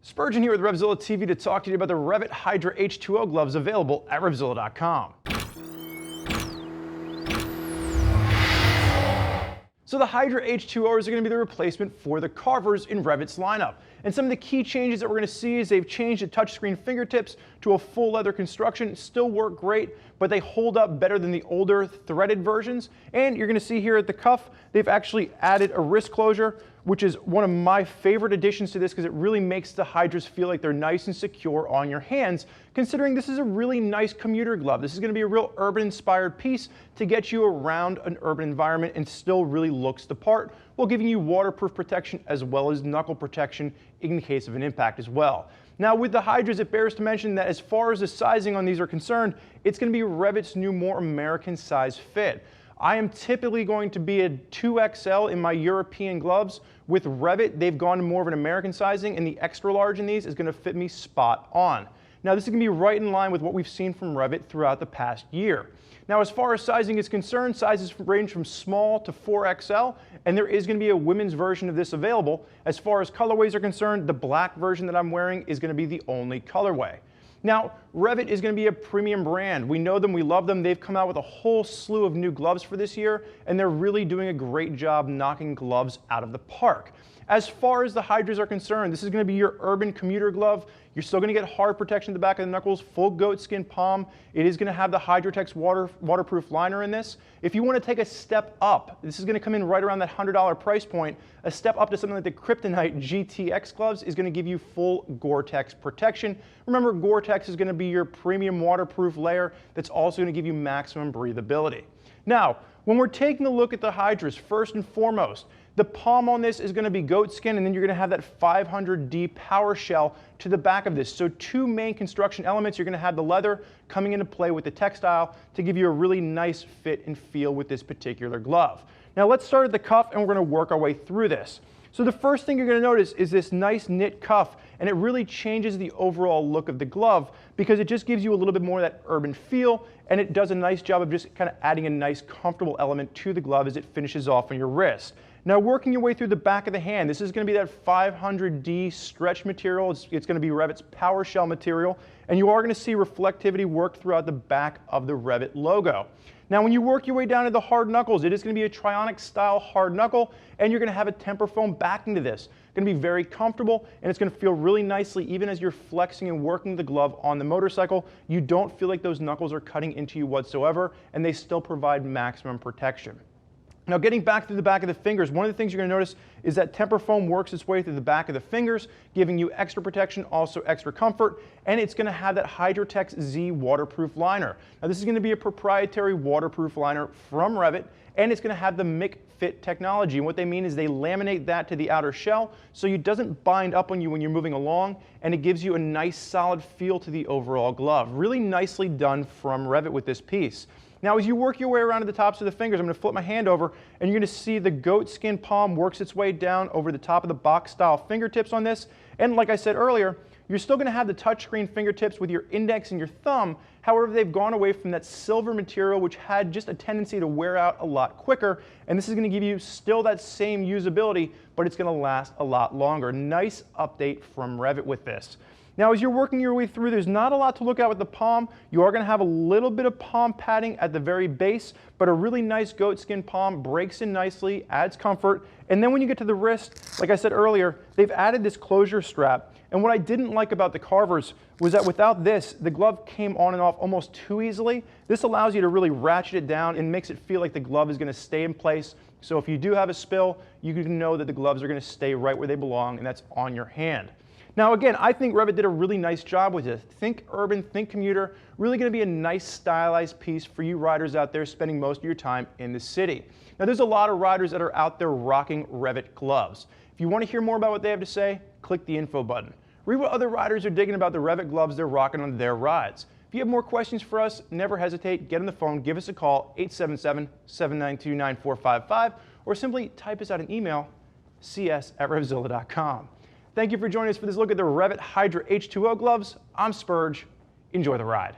Spurgeon here with RevZilla TV to talk to you about the REV'IT Hydra H2O Gloves available at RevZilla.com. So the Hydra H2Os are going to be the replacement for the Carvers in REV'IT's lineup. And some of the key changes that we're going to see is they've changed the touchscreen fingertips to a full leather construction. Still work great, but they hold up better than the older threaded versions. And you're going to see here at the cuff, they've actually added a wrist closure, which is one of my favorite additions to this because it really makes the Hydras feel like they're nice and secure on your hands, considering this is a really nice commuter glove. This is going to be a real urban-inspired piece to get you around an urban environment and still really looks the part, while giving you waterproof protection as well as knuckle protection in case of an impact as well. Now with the Hydras, it bears to mention that as far as the sizing on these are concerned, it's going to be REV'IT's new, more American size fit. I am typically going to be a 2XL in my European gloves. With REV'IT, they've gone to more of an American sizing, and the extra large in these is going to fit me spot on. Now this is going to be right in line with what we've seen from REV'IT throughout the past year. Now as far as sizing is concerned, sizes range from small to 4XL, and there is going to be a women's version of this available. As far as colorways are concerned, the black version that I'm wearing is going to be the only colorway. Now, REV'IT is going to be a premium brand. We know them, we love them. They've come out with a whole slew of new gloves for this year, and they're really doing a great job knocking gloves out of the park. As far as the Hydras are concerned, this is going to be your urban commuter glove. You're still going to get hard protection at the back of the knuckles, full goat skin palm. It is going to have the Hydratex waterproof liner in this. If you want to take a step up, this is going to come in right around that $100 price point. A step up to something like the Kryptonite GTX gloves is going to give you full Gore-Tex protection. Remember, Gore-Tex is going to be your premium waterproof layer that's also going to give you maximum breathability. Now, when we're taking a look at the Hydras, first and foremost, the palm on this is going to be goat skin, and then you're going to have that 500D power shell to the back of this. So two main construction elements. You're going to have the leather coming into play with the textile to give you a really nice fit and feel with this particular glove. Now let's start at the cuff, and we're going to work our way through this. So the first thing you're going to notice is this nice knit cuff, and it really changes the overall look of the glove because it just gives you a little bit more of that urban feel, and it does a nice job of just kind of adding a nice comfortable element to the glove as it finishes off on your wrist. Now working your way through the back of the hand, this is going to be that 500D stretch material. It's going to be REV'IT's power shell material, and you are going to see reflectivity work throughout the back of the REV'IT logo. Now when you work your way down to the hard knuckles, it is going to be a Trionic style hard knuckle, and you're going to have a Temperfoam backing to this. It's going to be very comfortable, and it's going to feel really nicely even as you're flexing and working the glove on the motorcycle. You don't feel like those knuckles are cutting into you whatsoever, and they still provide maximum protection. Now getting back to the back of the fingers, one of the things you're going to notice is that Temperfoam works its way through the back of the fingers, giving you extra protection, also extra comfort, and it's going to have that Hydratex Z waterproof liner. Now this is going to be a proprietary waterproof liner from REV'IT, and it's going to have the MIC-Fit technology. And what they mean is they laminate that to the outer shell so it doesn't bind up on you when you're moving along, and it gives you a nice solid feel to the overall glove. Really nicely done from REV'IT with this piece. Now as you work your way around to the tops of the fingers, I'm going to flip my hand over, and you're going to see the goat skin palm works its way down over the top of the box style fingertips on this. And like I said earlier, you're still going to have the touchscreen fingertips with your index and your thumb. However, they've gone away from that silver material, which had just a tendency to wear out a lot quicker. And this is going to give you still that same usability, but it's going to last a lot longer. Nice update from REV'IT with this. Now as you're working your way through, there's not a lot to look at with the palm. You are going to have a little bit of palm padding at the very base, but a really nice goat skin palm breaks in nicely, adds comfort. And then when you get to the wrist, like I said earlier, they've added this closure strap. And what I didn't like about the Carvers was that without this, the glove came on and off almost too easily. This allows you to really ratchet it down and makes it feel like the glove is going to stay in place. So if you do have a spill, you can know that the gloves are going to stay right where they belong, and that's on your hand. Now again, I think REV'IT did a really nice job with this. Think urban, think commuter, really going to be a nice stylized piece for you riders out there spending most of your time in the city. Now there's a lot of riders that are out there rocking REV'IT gloves. If you want to hear more about what they have to say, click the info button. Read what other riders are digging about the REV'IT gloves they're rocking on their rides. If you have more questions for us, never hesitate, get on the phone, give us a call, 877-792-9455, or simply type us out an email, cs@RevZilla.com. Thank you for joining us for this look at the REV'IT Hydra H2O Gloves. I'm Spurge. Enjoy the ride.